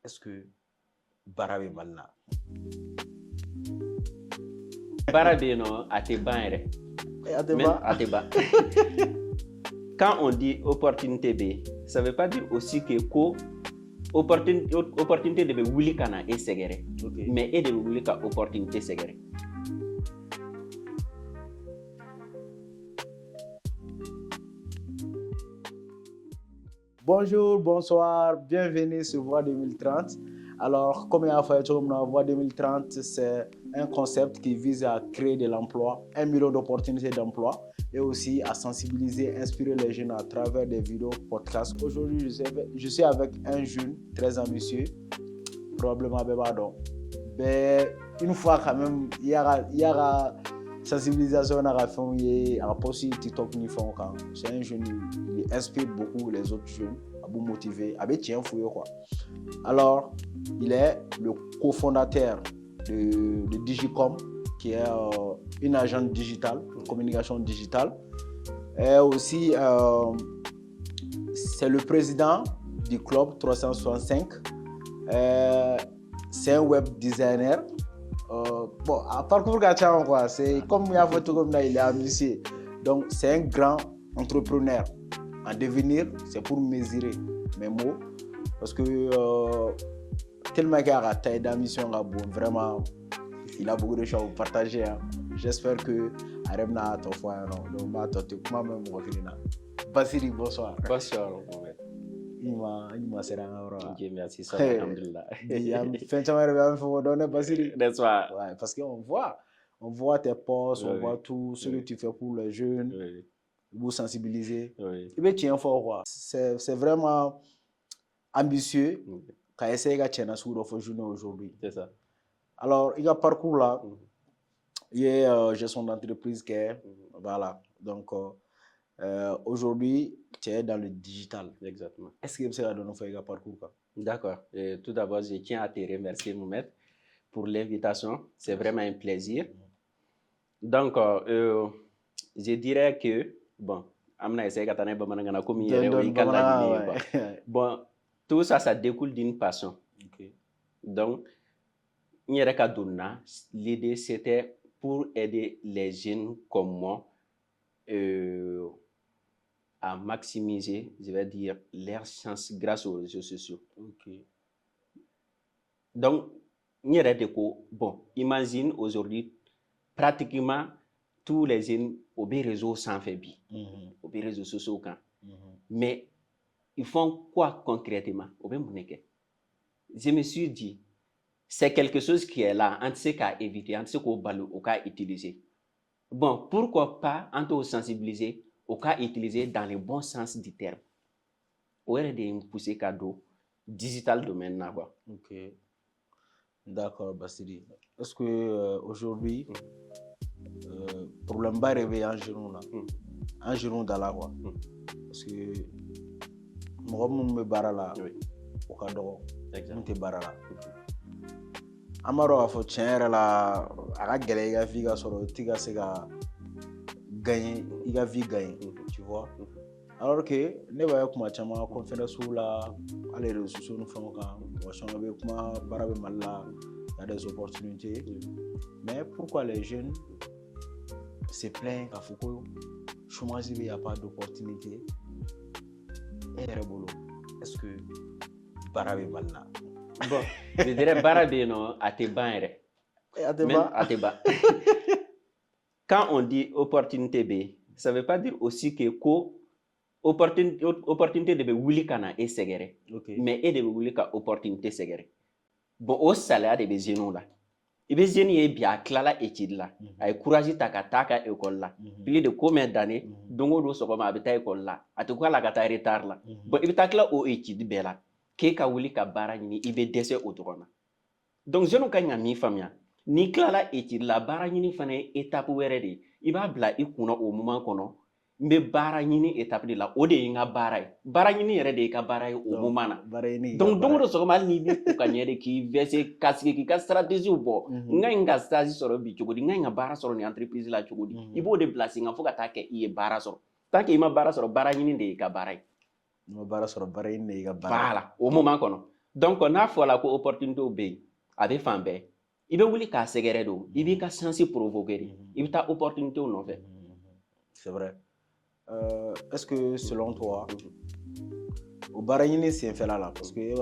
est-ce que baara bɛ Mali la? Baara bɛ yen nɔ a tɛ ban yɛrɛ. A tɛ ban. Quand on dit opportunité bɛ yen, ça veut pas dire aussi que ko opportunité de bɛ wuli ka na e sɛgɛrɛ. Mais e de bɛ wuli ka opportunité sɛgɛrɛ. Bonjour, bonsoir, bienvenue sur Voix 2030. Alors, comme il y a fait Voix 2030, c'est un concept qui vise à créer de l'emploi, 1 million d'opportunités d'emploi et aussi à sensibiliser, inspirer les jeunes à travers des vidéos, podcasts. Aujourd'hui, je suis avec un jeune très ambitieux, probablement Bébadon. Mais une fois quand même, il y a sensibilisation à la fin, il y a possible TikTok ni fond quand c'est un jeune, il inspire beaucoup les autres jeunes à vous motiver, à bien fouiller quoi. Alors, il est le cofondateur de Digicom, qui est une agence digitale, une communication digitale. Et aussi, c'est le président du club 365. C'est un web designer. Bon, à parcours gagnant quoi, c'est comme il y a fait comme là, il est ambitieux. Donc, c'est un grand entrepreneur en devenir. C'est pour mesurer mes mots parce que tellement qu'il y a la taille d'ambition, vraiment, il a beaucoup de choses à vous partager. Hein. J'espère que Aremna a ton fois, donc ma tante, comment même moi finir. Basiri, bonsoir. Bonsoir. Il m'a serré un euro. Ok, merci, ça va, alhamdulillah. Fin de semaine, il faut donner Basiri. N'est-ce pas? Ouais, parce qu'on voit tes posts, on voit tout ce que tu fais pour les jeunes, vous sensibiliser. Il veut tiens fort quoi. C'est vraiment ambitieux. Quand il essaie de tiens sur le journée aujourd'hui. C'est ça. Alors, il y a parcours là. Il y a gestion d'entreprise qui est voilà. Donc aujourd'hui, tu es dans le digital. Exactement. Est-ce que vous avez donné un parcours quoi? D'accord. Tout d'abord, je tiens à te remercier, Moumed, pour l'invitation. C'est vraiment un plaisir. Donc, je dirais que, bon, bon, tout ça, ça découle d'une passion. Okay. Donc, l'idée, c'était pour aider les jeunes comme moi à maximiser, je vais dire, leurs chances grâce aux réseaux sociaux. Okay. Donc, bon, imagine aujourd'hui, pratiquement tous les jeunes au réseau sans fait au réseaux sociaux. Mais ils font quoi concrètement? Je me suis dit, c'est quelque chose qui est là, on sait qu'à éviter, on sait qu'à utiliser. Bon, pourquoi pas, on peut sensibiliser, au cas utiliser dans le bon sens du terme. Au lieu de pousser cadeau digital domaine là quoi. Ok. D'accord, Basiri. Est-ce que aujourd'hui, problème pas réveillé en genou là, en genou dans la quoi, parce que moi me barra là, au cadeau, exactement barra là. Amaro a fait tiens là, à la galère il a sur le tiga c'est gagner, il a vie gagner, tu vois. Alors que ne va kuma chama conférence ou la les réseaux sociaux nous font quand on change avec kuma barabe malla il y a des opportunités mais pourquoi les jeunes se plaignent qu'à Foucault chômage il n'y a pas d'opportunité et rebolo est-ce que barabe malla bon je dirais barabe non à tes bancs à tes bancs quand on dit opportunité B ça veut pas dire aussi que opportunité de wuli kana e segere mais e de wuli ka opportunité segere bon au salaire de jeunes là et be jeunes ye bien klala étude là ay courage ta ka école là plus de combien d'années dongo do sokoma abita école là atuko la ka ta retard là bon ibita kla o étude be là ke ka wuli ka bara ni ibe décès autogrona donc jeune ka nya mi famia ni klala étude la bara ni fana étape wéré de iba bla ikuna au moment kono mbe bara ñini étape de la o de nga bara ñini yere de ka bara o moment na donc do so mal ni bi ko kanyere ki vese kasike ki ka stratégie bo nga stage soro bi cogodi nga bara soro ni entreprise la cogodi ibo de placer nga foka ta ke i bara soro ta ke ima bara soro bara ñini de ka bara no bara soro bara ñini de ka bara voilà au moment kono Donc on a fait la opportunité au pays avec Fambé. Il veut voulu qu'à séguer d'eau, il veut qu'à sensi provoquer, il veut ta opportunité au non fait. C'est vrai. Est-ce que selon toi, au Barayini c'est un fait là parce que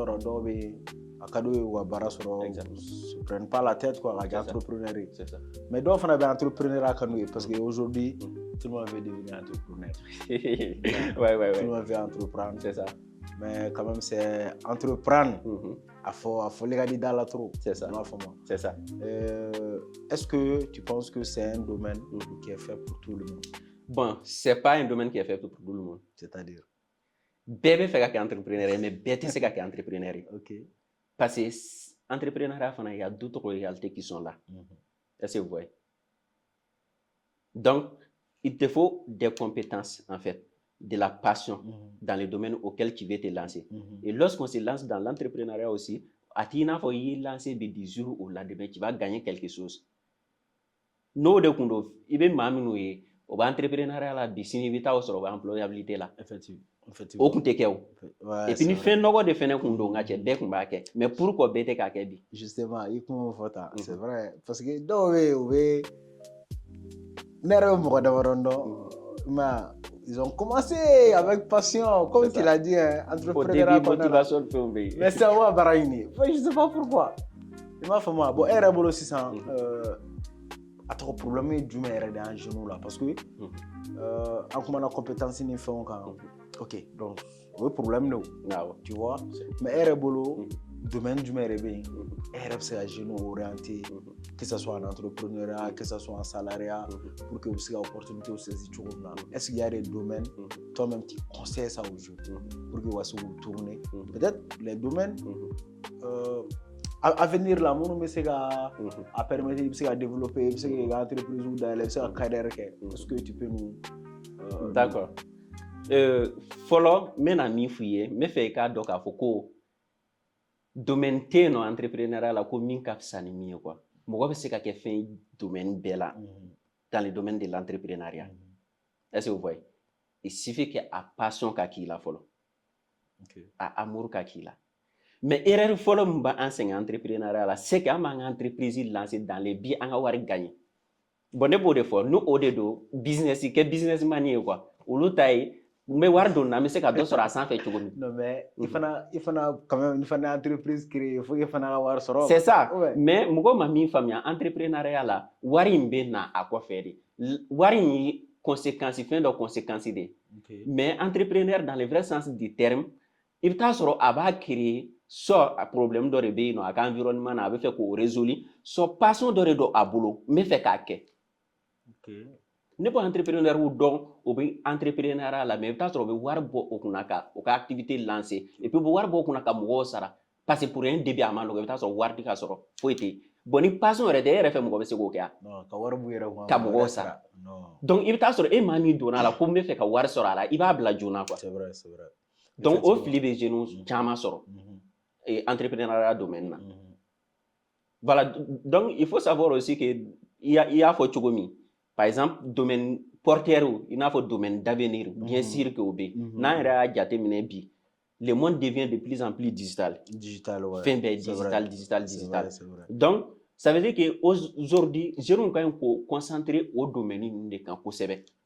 à cadeau ou à Barasoro se prennent pas la tête quoi avec l'entrepreneuriat. C'est ça. Mais d'autres on avait entrepreneur à Canoë parce qu'aujourd'hui tout le monde veut devenir entrepreneur. ouais. Tout le monde veut entreprendre. C'est ça. Mais quand même c'est entreprendre. Il faut les garder dans la trop. C'est ça. C'est ça. Est-ce que tu penses que c'est un domaine qui est fait pour tout le monde? Bon, c'est pas un domaine qui est fait pour tout le monde. C'est-à-dire? Bébé fait qu'un entrepreneur, mais bébé c'est qu'un entrepreneur. Ok. Parce que entrepreneuriat, il y a d'autres réalités qui sont là. Est-ce que vous voyez? Donc, il te faut des compétences, en fait, de la passion dans les domaines auxquels tu veux te lancer. Et lorsqu'on se lance dans l'entrepreneuriat aussi, à Tina, il faut y lancer des jours au lendemain, tu vas gagner quelque chose. Nous, de Kundo, il va m'amener au entrepreneuriat, la business, au employabilité là. Effectivement. Au compte et puis, nous faisons des fins de mais pourquoi bête kakebi? Justement, il faut faire c'est vrai. Parce que ils ont commencé avec passion, comme tu l'as dit, entrepreneuriat. Motivation. Mais c'est moi, Barayini. Je ne sais pas pourquoi. Il m'a fait moi. Bon, RBL aussi, ça. A trop problème du meilleur dans genou là parce que en comment la compétence ni fait encore. Ok, donc le problème là, tu vois. Mais RBL domaine du meilleur bien. RB c'est à genou orienté, que ce soit en entrepreneuriat, que ce soit en salariat, pour que vous ayez l'opportunité de saisir tout là. Est-ce qu'il y a des domaines, toi-même tu conseilles ça aux jeunes pour que vous soyez tourner? Peut-être les domaines. À venir là, mon c'est à permettre de développer, de entreprise ou d'aller à carrière. Est-ce que tu peux nous d'accord. Follow, mais à mi fouiller, mais fait qu'à donc à Foucault, domaine no entrepreneuriat la commune cap sanimi quoi. Moi, c'est qu'à fait domaine bella dans le domaine de l'entrepreneuriat. Est-ce que vous voyez? Il suffit qu'il y ait passion qu'à qui la follow, à amour qu'à qui la. Mais erreur follow m'a enseigné entrepreneuriat c'est qu'à ma entreprise lancée dans les biens en avoir gagné. Bon, de fois, nous au dedo business que businessman quoi. Ou l'autre mais wardona mais c'est qu'à deux sur la sans fait tout. Non mais il faut quand même une fois entreprise créée, il faut avoir sur. C'est ça. Mais moi ma mi famille entrepreneuriat là, warimbe na à quoi faire. Warim conséquences fin de conséquences de. Mais entrepreneur dans le vrai sens du terme, il t'a sur à créer soit un problème de rebelle no à environnement na avec fait ko résolu, soit passion de redo à boulot, mais fait qu'à ne pas entrepreneur ou donc ou bien entrepreneur la mais peut-être on voir beaucoup au activité lancée et puis voir beaucoup na comme sara parce que pour un début à mano peut-être voir di ka soro faut être boni passion re de RFM ko be se ko kya non ka war bu yere ko sara donc il peut-être et mami dona la comme me fait ka war sora la il va bla jona quoi c'est vrai donc au filibe genou chama soro et entrepreneuriat domaine voilà donc il faut savoir aussi que il y a faut chogomi. Par exemple, domaine porteur, il y a un domaine d'avenir, bien sûr que oui. Le monde devient de plus en plus digital. Digital, ouais. Digital. Donc, ça veut dire qu'aujourd'hui, je vais quand même concentrer au domaine de campo.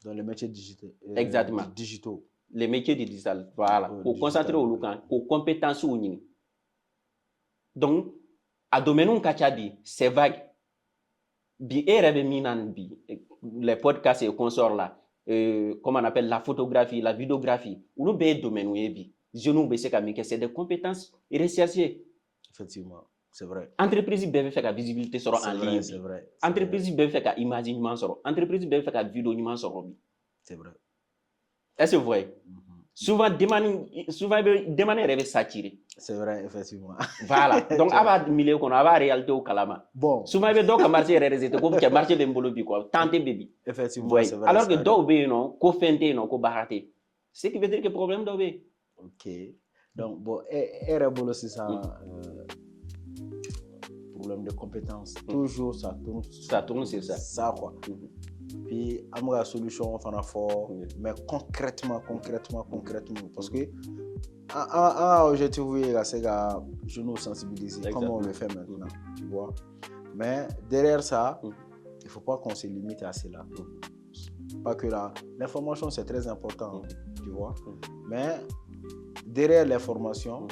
Dans les métiers digitaux. Exactement. Digitaux. Les métiers digital, voilà. Pour concentrer au local, aux compétences ou n'y. Donc, à domaine où c'est vague. Bi les podcasts et consorts là, comme on appelle la photographie, la vidéographie, ou le domaine où c'est des compétences recherchées. Effectivement, c'est vrai. Entreprise peut faire la visibilité sur en ligne. C'est vrai. Entreprise peut faire la imaginement sur. Entreprise peut faire la vidéo sur. C'est vrai. Est-ce que vous voyez? Souvent demander rêve s'attirer. C'est vrai, effectivement. Voilà. Donc avoir milieu qu'on a réalité au kalama. Bon. Souvent il donc marché réalité comme que marché de mbolo bi quoi. Tenter bébé. Effectivement, c'est vrai. Alors que dobe non, ko fente non, ko barate. Ce qui veut dire que problème dobe. OK. Donc bon, RBL c'est ça problème de compétences. Toujours ça tourne c'est ça. Ça quoi. Puis la solution enfin fort mais concrètement parce que objectif, oui, c'est que nous sensibiliser, comme on le fait maintenant, tu vois. Mais derrière ça, il ne faut pas qu'on se limite à cela. Pas que l'information, c'est très important, tu vois. Mais derrière l'information,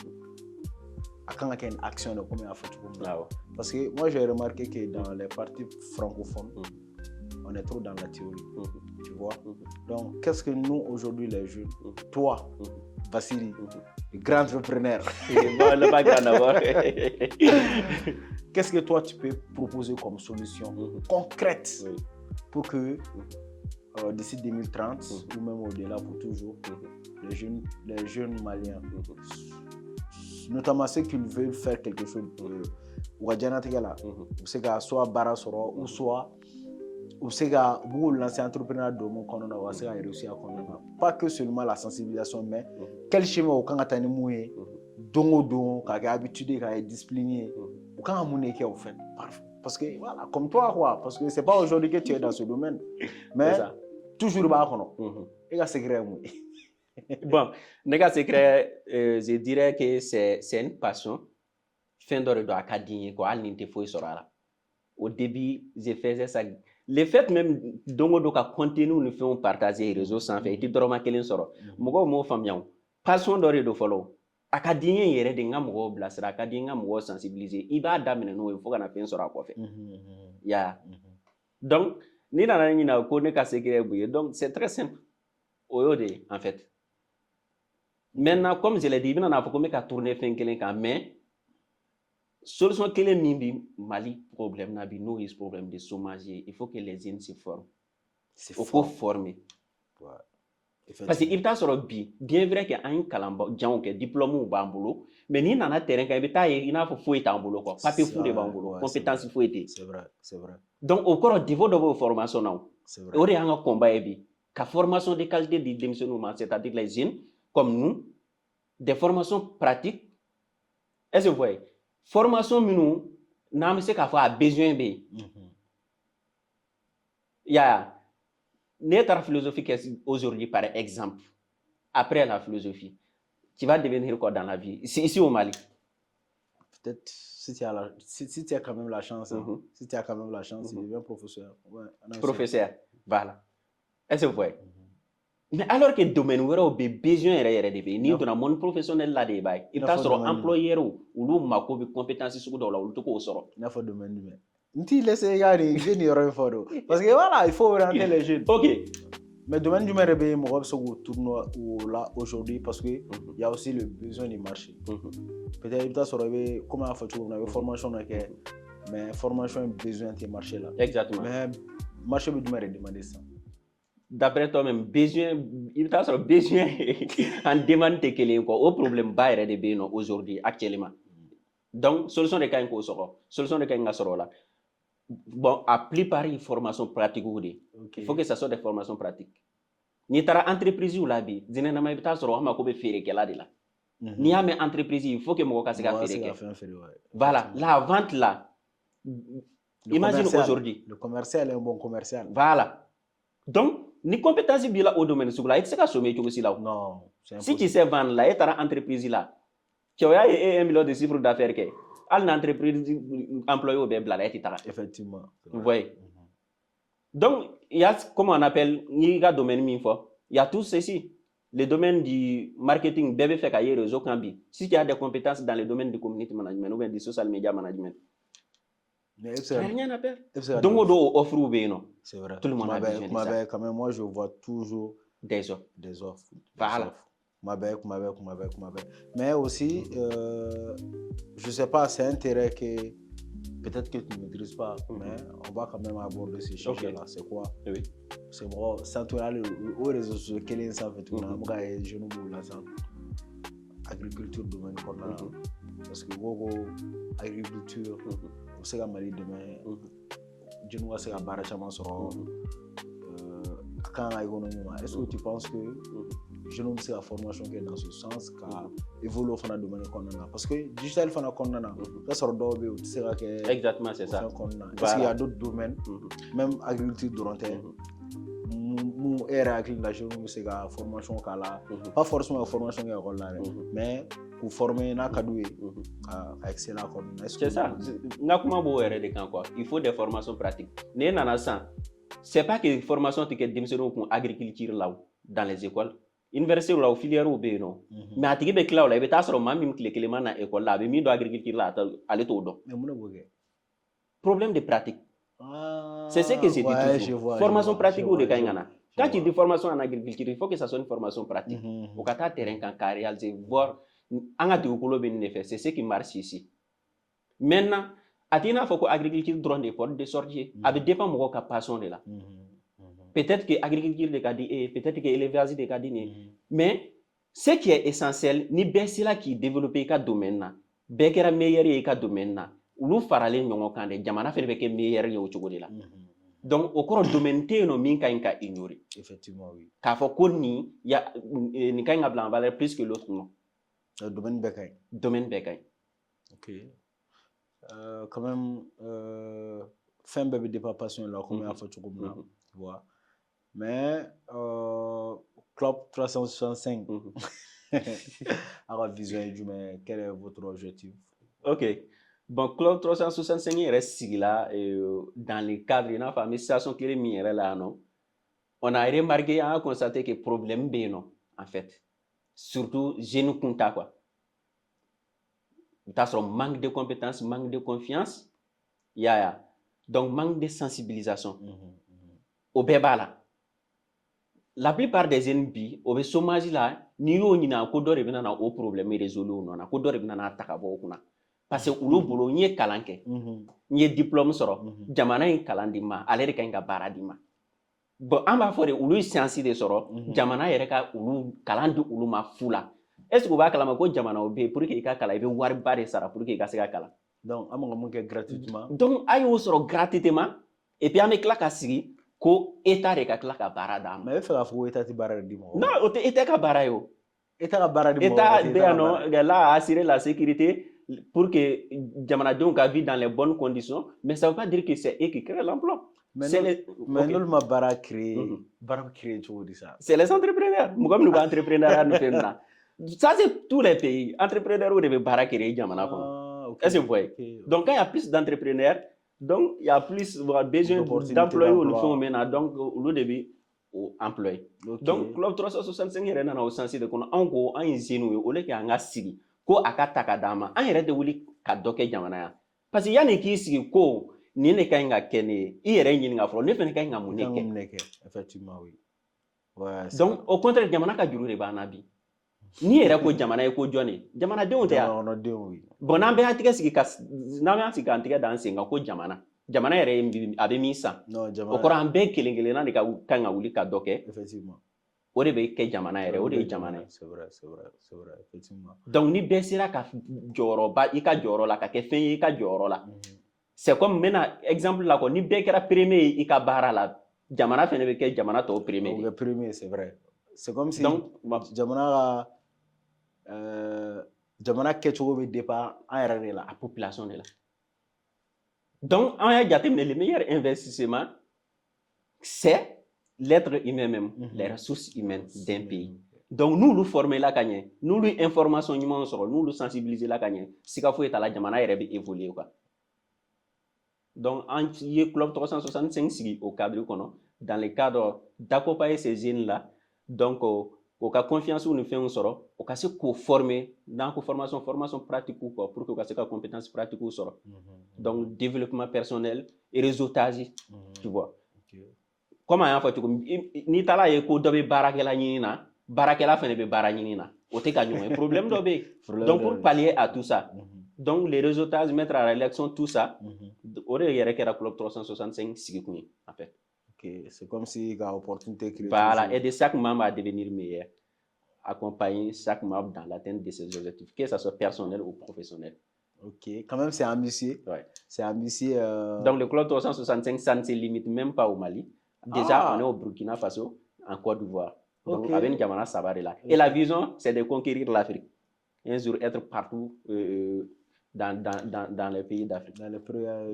quand il y a une action de combien de fois. Parce que moi, j'ai remarqué que dans les partis francophones, on est trop dans la théorie, tu vois. Donc, qu'est-ce que nous, aujourd'hui, les jeunes, toi, Vassili, le grand entrepreneur, qu'est-ce que toi, tu peux proposer comme solution concrète pour que d'ici 2030 ou même au-delà pour toujours, les jeunes Maliens, notamment ceux qui veulent faire quelque chose pour soit Barasoro ou soit lancer entrepreneur de mon canona ou réussir à connaître. Pas que seulement la sensibilisation, mais quel chemin au Kanga moué, don, qui a habitué, qui est discipliné, au Kanga mouné qui est au fait. Parce que voilà, comme toi, quoi, parce que c'est pas aujourd'hui que tu es dans ce domaine, mais toujours bas, et là, c'est grave. Bon, secret, je dirais que c'est une passion. Fin d'heure de académie, quoi, au début, je faisais ça. Le fait même de contenu nous faisons partager les réseaux sans faire, tu dois remarquer les soro. Moi, moi, famille, passion d'or de follow. Académie, il y a des gens qui blessent, académie, qui sensibiliser. Il va d'amener nous, il faut qu'on a fait sur quoi faire. Yeah. Donc, ni dans la ligne, on connaît qu'à secret. Donc, c'est très simple. En fait. Maintenant, comme je l'ai dit, on a fait qu'à tourner fin quelqu'un, mais solution que les mimbi Mali problème n'a nous is problème de chômage. Il faut que les jeunes se forment. Il faut former. Parce que il t'a sur bien vrai qu'il y a un calamba, diplôme ou bambolo, mais ni dans un terrain il n'a pas fouillé en boulot quoi, pas fou de bambolo, compétence fouillée. C'est vrai, c'est vrai. Donc au cours du niveau de vos formations non. C'est vrai. On est en combat et la formation de qualité de démissionnement, c'est-à-dire les jeunes comme nous, des formations pratiques. Est-ce que vous voyez? Formation nous n'a pas besoin de. Il y a notre philosophie aujourd'hui, par exemple, après la philosophie, tu vas devenir quoi dans la vie? Ici au Mali. Peut-être si tu as quand même la chance, si tu as quand même la chance, tu deviens professeur. Ouais, professeur, voilà. Est-ce que vous voyez? Mais alors que le domaine où on a besoin de ni dans le monde professionnel là il t'a sur employeur ou l'on m'a de compétences sur dans la ou tout sort. Il faut domaine humain. Tu laisses les gars les jeunes y parce que voilà il faut orienter les jeunes. Ok. Mais le domaine humain est moi sur le tournoi là aujourd'hui parce que il y a aussi le besoin du marché. Peut-être il t'a sur comment on fait une formation mais formation besoin de marché là. Exactement. Mais marché du humain demander ça. D'après toi-même, il t'a sur besoin en demande de quelqu'un au problème bas de bien aujourd'hui actuellement. Donc solution de cas qu'on sort, solution de cas qu'on sort là. Bon, à plupart des formations pratiques il faut que ça soit des formations pratiques. Ni tara entreprise ou la bi, dîner na ma bita sur ma ko be faire que là de là. Ni a mes entreprise, il faut que mo ka se ga faire que. Voilà, la vente là. Imagine aujourd'hui, le commercial est un bon commercial. Voilà. Donc ni compétence bi là au domaine sur là, il se ka sommer aussi là. Non, si tu sais vendre là, et tara entreprise là. Tu as 1 million de chiffre d'affaires que al entreprise employé au bien là, effectivement. Vous voyez. Donc, il y a, comment on appelle, il y a domaine il y a tout ceci. Le domaine du marketing, bébé fait qu'il y a réseau cambi. Si tu as des compétences dans le domaine du community management ou bien du social media management, il n'y a rien à faire. Donc, on doit offrir au bénin. C'est vrai. Tout le monde a besoin de ça. Quand même, moi, je vois toujours des offres. Voilà. Mais aussi, je ne sais pas, c'est un terrain que peut-être que tu ne maîtrises pas, mais on va quand même aborder ces sujets-là. C'est quoi? Oui. C'est bon, sans toi, au réseau social, quel est ça fait tout le monde? Je ne sais pas. Agriculture, domaine qu'on a. Parce que agriculture, on sait qu'à Mali demain, je ne sais pas si barrage sur quand est-ce que tu penses que je ne sais la formation qui est dans ce sens qu'à évoluer dans le domaine qu'on a? Parce que digital qu'on a, ça sort d'où tu sais que exactement c'est ça. Parce qu'il y a d'autres domaines, même agriculture durante mun e yɛrɛ hakili la jeune bɛ se ka formation k'a la pas forcément formation kɛ école la dɛ mais k'u former n'a ka d'u ye ka exceller a kɔnɔna na. C'est ça n ka kuma b'o yɛrɛ de kan quoi, il faut des formations pratiques. Ne nana sisan c'est pas que formation tɛ kɛ denmisɛnninw kun agriculture la dans les écoles. Université la o filière bɛ yen nɔ mais a tigi bɛ tila o la i bɛ taa sɔrɔ maa min tile kelen ma na école la a bɛ min dɔn agriculture la ale t'o dɔn. Mais mun de b'o kɛ? Problème de pratique. C'est ce que j'ai dit toujours. Formation pratique ou de ka ɲi ka na. Quand tu dis formation en agriculture, il faut que ça soit une formation pratique. O ka taa terrain kan ka réaliser voir an ka dugukolo bɛ nin de fɛ, c'est ce qui marche ici. Maintenant a t'i n'a fɔ ko agriculture dɔrɔn de porte de sortie a bɛ dépend mɔgɔ ka passion de la. Peut-être que agriculture de ka di e, peut-être que élevage de ka di ne, mais ce qui est essentiel ni bɛɛ sera k'i développer i ka domaine na, bɛɛ kɛra meilleur ye i ka domaine na, olu faralen ɲɔgɔn kan de jamana fɛnɛ bɛ kɛ meilleur ye o cogo de la. Donc o kɔrɔ domaine tɛ yen nɔ min ka ɲi ka ignorer. Effectivement oui. K'a fɔ ko nin ka ɲi ka bila en valeur plus que l'autre non. Domaine bɛɛ ka ɲi. Domaine bɛɛ ka ɲi. Ok. Quand même fɛn bɛɛ bɛ dépend passion la comme y'a fɔ cogo min na, tu vois. Mais Club 365 a ka vision ye jumɛn? Quel est votre objectif? Ok. Bon, Club 365 yɛrɛ sigila dans le cadre i n'a fɔ an bɛ situation kelen min yɛrɛ la yan nɔ, on a remarqué, on a constaté que problème bɛ yen nɔ en fait, surtout jeunes kun ta quoi. I bɛ taa sɔrɔ manque de compétence, manque de confiance, ya donc manque de sensibilisation. O bɛɛ b'a la. La plupart des jeunes bi o bɛ chômage la n'i y'o ɲininka ko dɔ de bɛ na o problème résoudre o nɔ na, ko dɔ de bɛ na ta ka bɔ o kunna. Parce que olu bolo n ye kalan kɛ, n ye diplôme sɔrɔ, jamana in kalan di ma, ale de ka ɲi ka baara di ma. Bon an b'a fɔ de olu ye science de sɔrɔ, jamana yɛrɛ ka olu kalan di olu ma fu la. Est-ce que u b'a kalama ko jamana o bɛ yen pour que i ka kalan i bɛ wariba de sara pour que i ka se ka kalan. Donc an bɛ ka mun kɛ gratuitement. Donc a y'o sɔrɔ gratuitement et puis an bɛ tila ka sigi ko État de ka tila ka baara d'a ma. Mais e bɛ fɛ k'a fɔ ko État tɛ baara de di mɔgɔ ma. Non o tɛ État ka baara ye o. État ka baara di mɔgɔ ma. État bɛ yan nɔ là à assurer la sécurité pour que jamanadenw ka vie dans les bonnes conditions, mais ça veut pas dire que c'est eux qui créent l'emploi. Mais n'olu ma baara créer, baara créer cogo di ça? C'est les entrepreneurs. Mɔgɔ minnu bɛ entrepreneuriat ni fɛn na. Ça c'est tous les pays. Entrepreneurs de bɛ baara créer jamana kɔnɔ. Est-ce que vous voyez? Donc quand il y a plus d'entrepreneurs, donc il y a plus besoin d'employés ou fɛnw bɛ na, donc olu de bɛ employer. Donc Club 365 yɛrɛ nana o sens de kɔnɔ anw ko an ye jeunes ye au lieu que an ka sigi ko a ka ta ka d'an ma, an yɛrɛ de wuli ka dɔ kɛ jamana yan. Parce que yanni k'i sigi ko nin de ka ɲi ka kɛ ne ye, i yɛrɛ ɲininka fɔlɔ ne fɛnɛ ka ɲi ka mun de kɛ. Effectivement oui. Ouais. Donc au contraire jamana ka juru de b'an na bi. N'i yɛrɛ ko jamana ye ko jɔn ye, jamanadenw tɛ yan. Jamanadenw oui. Bon n'an bɛ an tɛgɛ sigi n'an bɛ an sigi k'an tɛgɛ da an sen kan ko jamana yɛrɛ a bɛ min san. O kɔrɔ an bɛɛ kelen kelenna de ka kan ka wuli ka dɔ kɛ. Effectivement. O de bɛ kɛ jamana yɛrɛ, o de ye jamana ye. C'est vrai, effectivement. Donc ni bɛɛ sera ka jɔyɔrɔba i ka jɔyɔrɔ la ka kɛ fɛn ye i ka jɔyɔrɔ la. C'est comme maintenant exemple la quoi, ni bɛɛ kɛra premier ye i ka baara la, jamana fɛnɛ bɛ kɛ jamana tɔw premier. O bɛ premier c'est vrai. C'est comme si jamana kɛcogo bɛ dépend an yɛrɛ de la, a population de la. Donc an y'a jateminɛ le meilleur investissement c'est l'être humain même, les ressources humaines d'un pays. Donc n'olu former la ka ɲɛ, n'olu information ɲuman sɔrɔ, n'olu sensibiliser la ka ɲɛ, siga foyi t'a la jamana yɛrɛ bɛ évoluer quoi. Donc an ye Club 365 sigi au cadre kɔnɔ dans le cadre d'accompagner ces jeunes là, donc o ka confiance ni fɛnw sɔrɔ, o ka se k'o former n'an ko formation pratique quoi, pour que o ka se ka compétence pratique sɔrɔ. Donc développement personnel et réseautage, tu vois. Comme an y'a fɔ cogo min, n'i taara ye ko dɔ bɛ baarakɛla ɲini na, baarakɛla fɛnɛ bɛ baara ɲini na, o tɛ ka ɲɔgɔn ye, problème dɔ bɛ yen. Donc pour pallier à tout ça, donc les réseautages, mettre à l'élection tout ça, o de yɛrɛ kɛra Club 365 sigi kun ye en fait. Ok, c'est comme si la opportunité créée. Voilà, aider chaque membre à devenir meilleur, accompagner chaque membre dans l'atteinte de ses objectifs, que ce soit personnel ou professionnel. Ok, quand même c'est ambitieux. Ouais. C'est ambitieux. Donc le Club 365, ça ne se limite même pas au Mali. Déjà, on est au Burkina Faso, en Côte d'Ivoire. Donc, avec N'Djamena Saba de là. Et la vision, c'est de conquérir l'Afrique. Un jour, être partout dans les pays d'Afrique.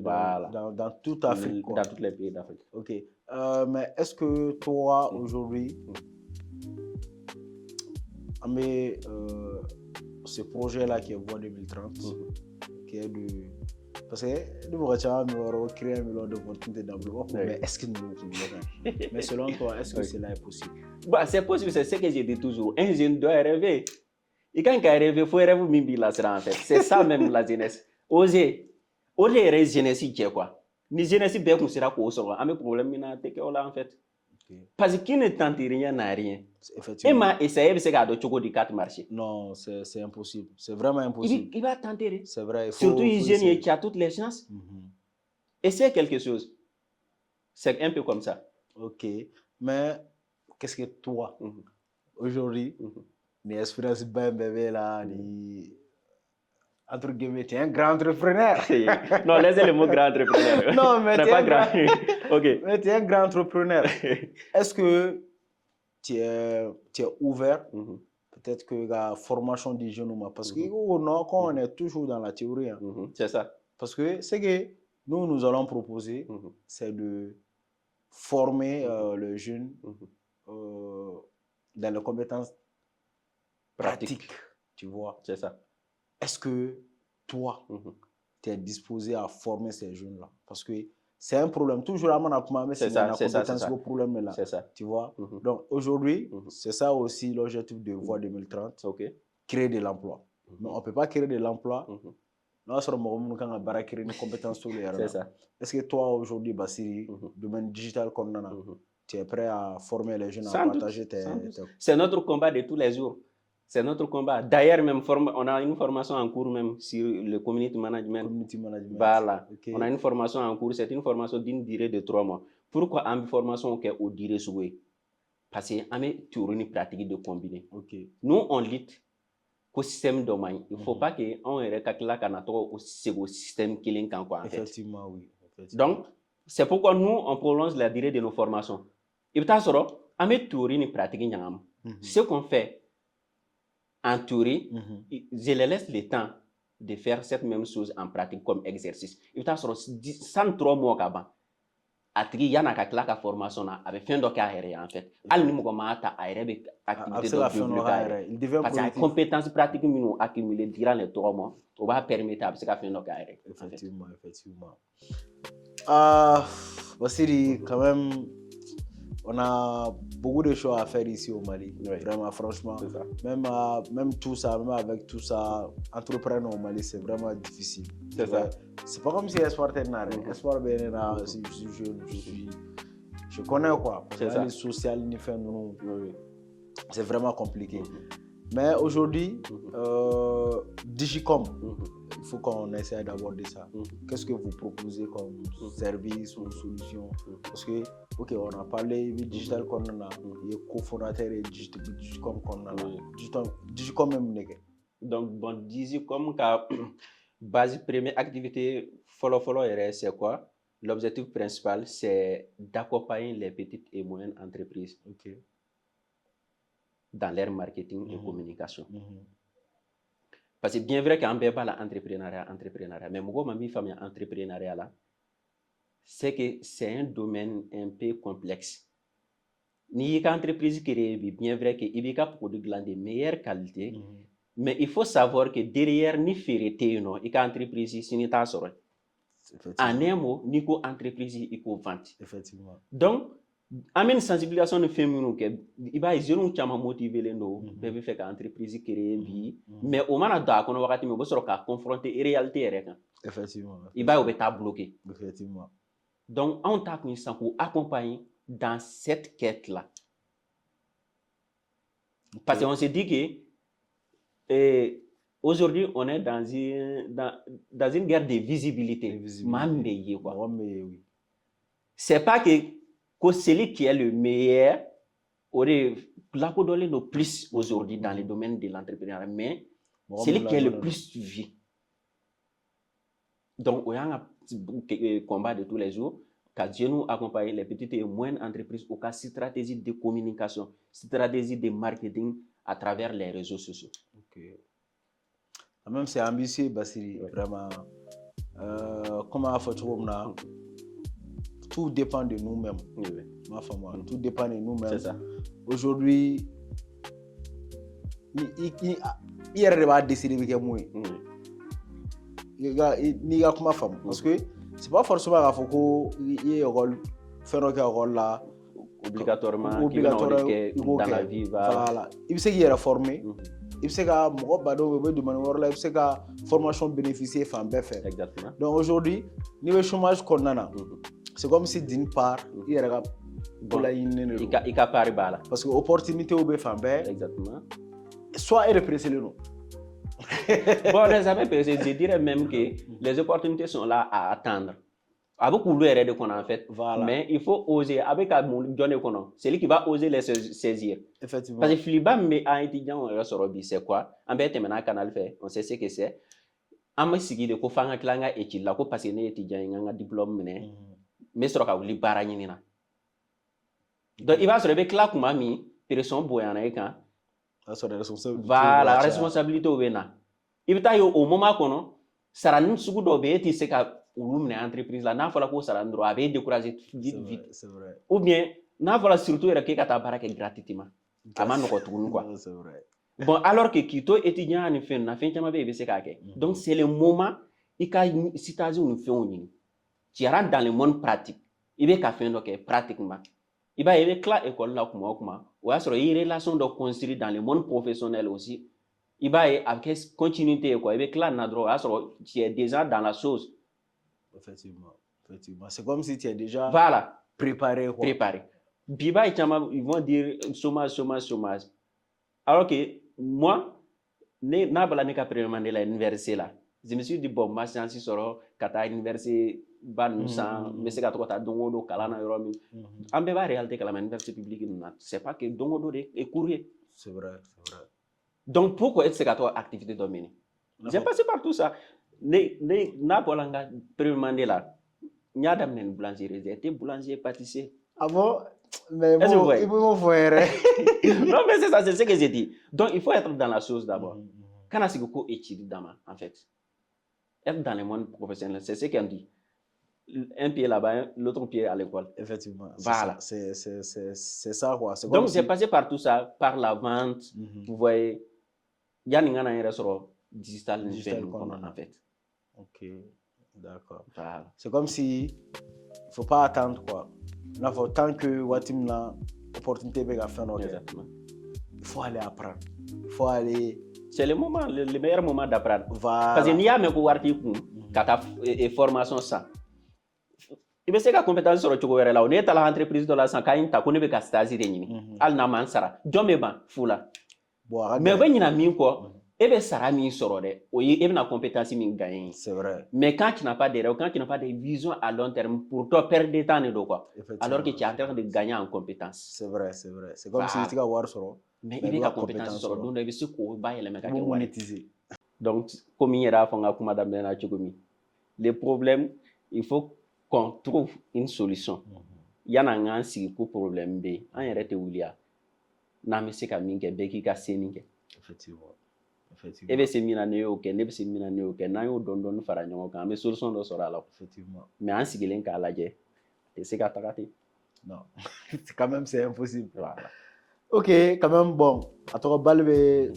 Voilà. Dans toute Afrique, quoi. Dans tous les pays d'Afrique. Ok. Mais est-ce que toi, aujourd'hui, ce projet-là qui est Voie 2030, qui est de... Parce que nous avons créé 1 million d'opportunités d'emploi, mais est-ce que nous mais selon toi, est-ce que cela est possible? Bah, c'est possible, c'est ce que j'ai dit toujours. Un jeune doit rêver. Et quand il rêve, il faut rêver Mimbi en fait. C'est ça même la jeunesse. Oser. Oser la jeunesse, c'est quoi? Ni jeunesse, bien qu'on sera quoi, on a un problème, en fait. Parce que qui ne tente rien n'a rien. Et m'a essayé de se garder au de 4 marchés. Non, c'est impossible. C'est vraiment impossible. Il va tenter. C'est vrai. Surtout les jeunes qui a toutes les chances. Essaye quelque chose. C'est un peu comme ça. Ok. Mais qu'est-ce que toi, aujourd'hui, l'expérience bien bébé là, entre guillemets, tu es un grand entrepreneur. Non, laissez le mot grand entrepreneur. Non, mais tu pas grand. Ok. Mais tu es un grand entrepreneur. Est-ce que tu es ouvert? Peut-être que la formation des jeunes, parce que non, quand on est toujours dans la théorie, c'est ça. Parce que ce que nous allons proposer, c'est de former le jeune dans les compétences pratiques, tu vois. C'est ça. Est-ce que toi, tu es disposé à former ces jeunes-là? Parce que c'est un problème. Toujours à mon mais c'est ça, le problème là. C'est ça. Tu vois. Donc aujourd'hui, c'est ça aussi l'objectif de Voie 2030. Créer de l'emploi. Mais on ne peut pas créer de l'emploi. Non seulement on a créer une compétence sur les. C'est ça. Est-ce que toi aujourd'hui, Bassiri, domaine digital qu'on a, tu es prêt à former les jeunes à partager tes... C'est notre combat de tous les jours. C'est notre combat. D'ailleurs, même on a une formation en cours même sur le community management. Voilà. On a une formation en cours. C'est une formation d'une durée de 3 mois. Pourquoi une formation qui est au durée souhaitée? Parce qu'on a une pratique de combiner. Nous, on lit au système domaine. Il ne faut pas qu'on ait au système qui est en fait. Effectivement, oui. Donc, c'est pourquoi nous, on prolonge la durée de nos formations. Et puis, on met une pratique. Ce qu'on fait en théorie, je les laisse le temps de faire cette même chose en pratique comme exercice. Et puis, 103 mois avant, il y a une formation avec fin de carrière en fait. Al ni moko mata aéré activité de parce que les compétences pratiques nous accumulées durant les 3 mois, on va permettre à ce qu'à fin de carrière. Effectivement. Bassiri, quand même, on a beaucoup de choses à faire ici au Mali. Vraiment, franchement. Même tout ça, même avec tout ça, entreprendre au Mali, c'est vraiment difficile. C'est pas comme si Espoir était là. Espoir est là, je connais quoi. Les social, c'est vraiment compliqué. Mais aujourd'hui, Digicom, il faut qu'on essaie d'aborder ça. Qu'est-ce que vous proposez comme service ou solution? Parce que, ok, on a parlé de digital qu'on a, il est cofondateur et Digicom qu'on a. Digicom même. Donc, bon, Digicom, base première activité, follow, c'est quoi? L'objectif principal, c'est d'accompagner les petites et moyennes entreprises. Dans leur marketing et communication. Parce que bien vrai qu'en béba l'entrepreneuriat, mais moi ma famille entrepreneuriat là, c'est que c'est un domaine un peu complexe. Ni une entreprise qui est bien vrai que il y a produit de meilleure qualité, mais il faut savoir que derrière ni ferité non, il y a entreprise ici ni ta sort. En un mot, ni ko entreprise il ko vente. Effectivement. Donc amène sensibilisation de féminin que il va jeunes qui motiver les no bébé fait entreprise créer bi mais au moment da kono wakati me bo soro ka confronter réalité rek. Effectivement. Il va être bloqué. Effectivement. Donc on t'a pour accompagner dans cette quête là. Parce qu'on se dit que aujourd'hui on est dans une guerre de visibilité. Oui. C'est pas que celui qui est le meilleur aurait la donné le plus aujourd'hui dans le domaine de l'entrepreneuriat, mais celui qui est le plus suivi. Donc, il y a un combat de tous les jours. Quand Dieu nous accompagne les petites et moyennes entreprises au cas stratégie de communication, stratégie de marketing à travers les réseaux sociaux. Même c'est ambitieux, Bassiri, vraiment. Comment on fait tout dépend de nous-mêmes. Ma femme, tout dépend de nous-mêmes. C'est ça. Aujourd'hui, il va décider de faire moi. Il a comment femme parce que c'est pas forcément à faut qu'il y ait un rôle, faire un rôle là obligatoirement dans la vie. Voilà. Il sait qu'il est formé. Il sait qu'il y a formation bénéficier femme faire. Exactement. Donc aujourd'hui, niveau chômage qu'on a, c'est comme si d'une part il y a il capare bala parce que opportunité au faire. Exactement. Soit elle représente le nom. Bon, je dirais même que les opportunités sont là à attendre. Avec le de qu'on en fait. Voilà. Mais il faut oser. Avec c'est lui qui va oser les saisir. Effectivement. Parce que Filiba, mais un étudiant, c'est quoi? En fait, maintenant, canal fait, on sait ce que c'est. En me sigi de ko fanga klanga étude là ko parce que étudiant nga diplôme mais sur ka wuli bara nyina. Donc il va se réveiller là kuma mi personne boyana e kan. Voilà, responsabilité au bena. Il va au moment kono sarani sugu do be ti se ka ulumne entreprise là na fala ko sarandro avait découragé vite. C'est vrai. Ou bien na fala surtout era ke ka ta baraka gratuitement. Amano ko tugunu quoi. C'est vrai. Bon, alors que Kito étudiant en fait, na fin chama be se ka ke. Donc c'est le moment il ka citation nous fait on tu rentres dans le monde pratique. Il va ka faire donc pratiquement. Il va y avoir école là kuma ou alors il y a relation de construire dans le monde professionnel aussi. Il va y avec continuité quoi. Il va clair na droit alors tu es déjà dans la chose. Effectivement. C'est comme si tu es déjà voilà préparé quoi. Préparé. Biba et chama ils vont dire chômage. Alors que moi n'a pas la premièrement de l'université là. Je me suis dit bon ma chance sera kata université ban nous sans mais c'est ka dongo do kala na yoro mi ambe ba réalité kala na université publique na c'est pas que dongo do est courrier. C'est vrai. Donc pourquoi est-ce que toi activité dominée? J'ai passé par tout ça. Na bolanga premièrement de là. Nya dam nen boulangerie, j'étais boulanger pâtissier. Ah bon? Mais bon, il faut voir. Non mais c'est ça, c'est ce que j'ai dit. Donc il faut être dans la chose d'abord. Quand on s'est étudié d'abord en fait. Être dans le monde professionnel, c'est ce qu'on dit. Un pied là-bas, l'autre pied à l'école. Effectivement. Voilà. C'est ça quoi. Donc j'ai passé par tout ça, par la vente. Vous voyez, il y a un restaurant digital en fait. Ok, d'accord. Voilà. C'est comme si il ne faut pas attendre quoi. Là, tant que Watim n'a opportunité de faire il faut aller apprendre. Il faut aller. C'est le moment, le meilleur moment d'apprendre. Voilà. Parce qu'il y a même pour voir une formation ça. Il veut que compétence sur le chocolat là. On est à l'entreprise de la santé, on est à stage al na mansara. Jombe ban fula. Mais when il a mis quoi? Et bien ça a mis sur le. Oui, il y a une compétence min gagne. C'est vrai. Mais quand tu n'as pas de quand tu n'as pas de vision à long terme pour toi perdre du temps de quoi. Alors que tu es en train de gagner en compétence. C'est vrai. C'est comme si tu as voir sur. Mais il y a compétence sur le. Donc il faut qu'on baille les mecs monétiser. Donc comme il y a fanga kuma da mena chokomi. Les problèmes, il faut qu'on trouve une solution. Il y a un problème B. En réalité, il y a un qui a effectivement. Et bien, c'est minane ok, ne c'est minane ok. N'a eu don faragnon quand mais solution de sera là. Effectivement. Mais en sigilin ka laje, c'est qu'à tagati. Non, quand même c'est impossible. Voilà. Ok, quand même bon. À toi balbe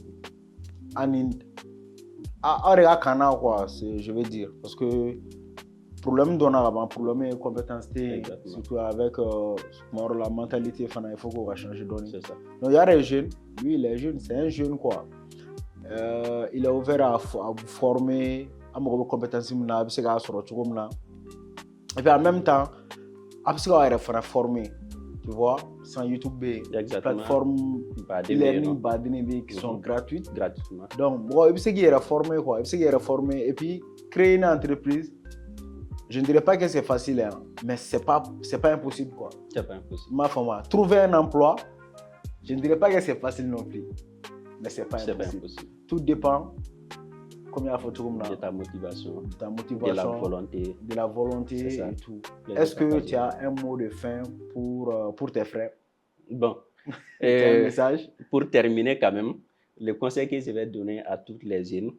anin. Ah, canal quoi, je veux dire, parce que problème donne avant problème compétence surtout avec la mentalité il faut qu'on va changer donner. C'est ça. Donc il y a des jeunes, lui il est jeune, c'est un jeune quoi. Il est ouvert à vous former à mon compétence na bisa ga soro chugumna. Et puis en même temps après ça il va former, tu vois, sans YouTube plateforme learning qui sont gratuitement. Donc bon il bisa ga former quoi, il bisa ga former et puis créer une entreprise. Je ne dirais pas que c'est facile, hein, mais c'est pas impossible quoi. C'est pas impossible. Ma femme, trouver un emploi, je ne dirais pas que c'est facile non plus, mais c'est pas impossible. Tout dépend combien faut de ta motivation, de la volonté et tout. Est-ce que tu as un mot de fin pour tes frères? Bon, un message? Pour terminer quand même, le conseil que je vais donner à toutes les jeunes,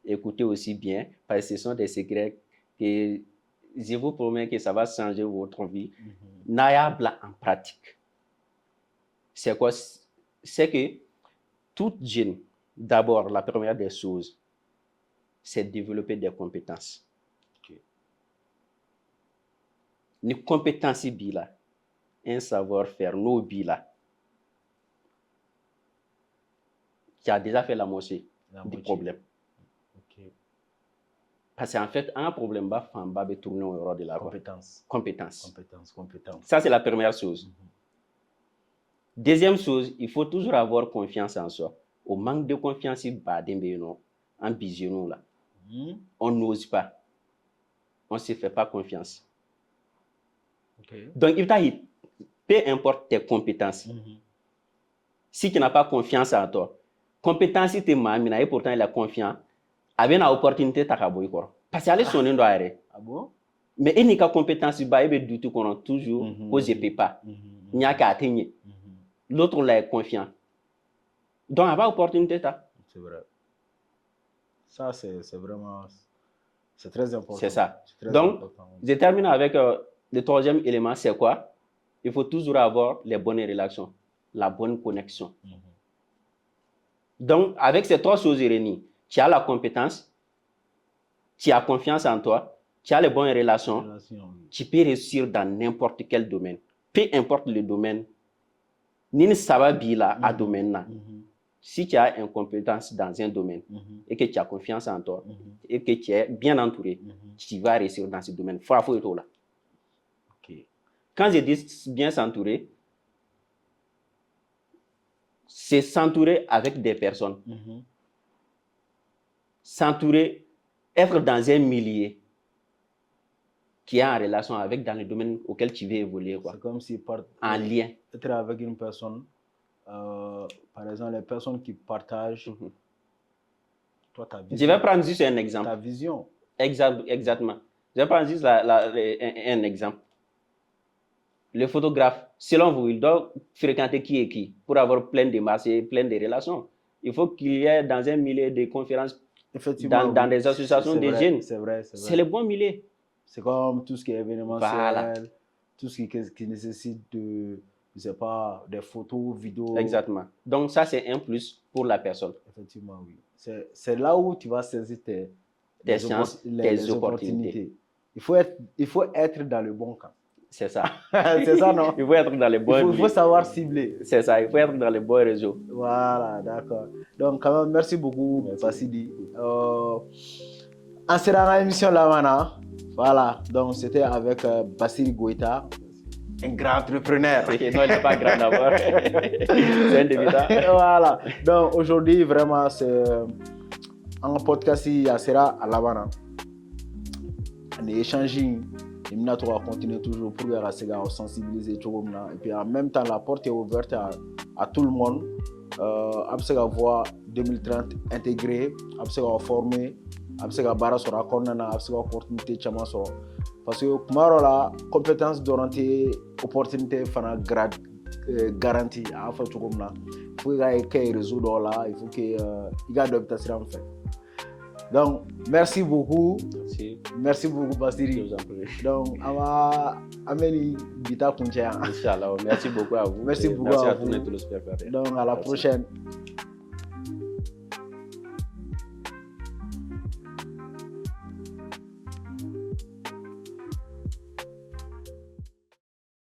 écoutez aussi bien, parce que ce sont des secrets que je vous promets que ça va changer votre vie. Nayabla en pratique. C'est quoi? C'est que toute jeune, d'abord, la première des choses, c'est développer des compétences. Une compétence bila, un savoir-faire, nos bila, qui a déjà fait la moitié du problème. Parce qu'en fait, un problème va tourner au rôle de la compétence. Ça, c'est la première chose. Deuxième chose, il faut toujours avoir confiance en soi. Au manque de confiance, en vision là, on n'ose pas. On ne se fait pas confiance. Donc, peu importe tes compétences, si tu n'as pas confiance en toi, compétence, tu es et pourtant il a confiance, avec une opportunité, tu as parce qu'elle est son indroit. Mais il n'y a pas compétence, il y a des doutes qu'on a toujours, que je ne peux pas. Il n'y a qu'à atteindre. L'autre là est confiant. Donc, il n'y a pas d'opportunité. C'est vrai. Ça, c'est vraiment... C'est très important. C'est ça. Donc, je termine avec le troisième élément, c'est quoi? Il faut toujours avoir les bonnes relations, la bonne connexion. Donc, avec ces trois choses réunies, tu as la compétence, tu as confiance en toi, tu as les bonnes relations, tu peux réussir dans n'importe quel domaine. Peu importe le domaine, ni ne savoir à domaine là. Si tu as une compétence dans un domaine et que tu as confiance en toi et que tu es bien entouré, tu vas réussir dans ce domaine. Faut là. Quand je dis bien s'entourer, c'est s'entourer avec des personnes. S'entourer, être dans un milieu qui est en relation avec dans le domaine auquel tu veux évoluer. C'est comme si en lien. Être avec une personne, par exemple, les personnes qui partagent toi, ta vision. Je vais prendre juste un exemple. Ta vision. Exactement. Je vais prendre juste un exemple. Le photographe, selon vous, il doit fréquenter qui et qui pour avoir plein de marchés, plein de relations. Il faut qu'il y ait dans un milieu de conférences, dans des associations de jeunes. C'est vrai. C'est le bon milieu. C'est comme tout ce qui est événementiel, tout ce qui nécessite de, je sais pas, des photos, vidéos. Exactement. Donc ça, c'est un plus pour la personne. Effectivement, oui. C'est là où tu vas saisir tes chances, tes opportunités. Il faut être dans le bon camp. C'est ça. C'est ça, non? Il faut être dans les bons il faut savoir cibler. C'est ça, il faut être dans les bons réseaux. Voilà, d'accord. Donc, quand même, merci beaucoup, Bassidi. On sera dans l'émission là maintenant. Voilà, donc c'était avec Bassidi Goïta, un grand entrepreneur. Non, il n'est pas grand d'abord. C'est un débutant. Voilà, donc aujourd'hui, vraiment, c'est un podcast qui sera à Lavana. On est échangé. Et maintenant, on va continuer toujours pour sensibiliser. Et puis en même temps, la porte est ouverte à tout le monde. Après avoir 2030 intégré, après avoir formé, après avoir sur la cornana, après avoir opportunité chama sur. Parce que kumaro la compétence d'orienter opportunité fana garantie à faire tout comme là. Il faut qu'il y ait réseau là, il faut qu'il y ait d'adaptation en fait. Donc, merci beaucoup. Merci beaucoup, Bassidi. Donc, on va amener Bita Kunchaya. Inch'Allah. Merci beaucoup à vous. Merci beaucoup à vous. Tous les spectateurs. Donc, à la prochaine.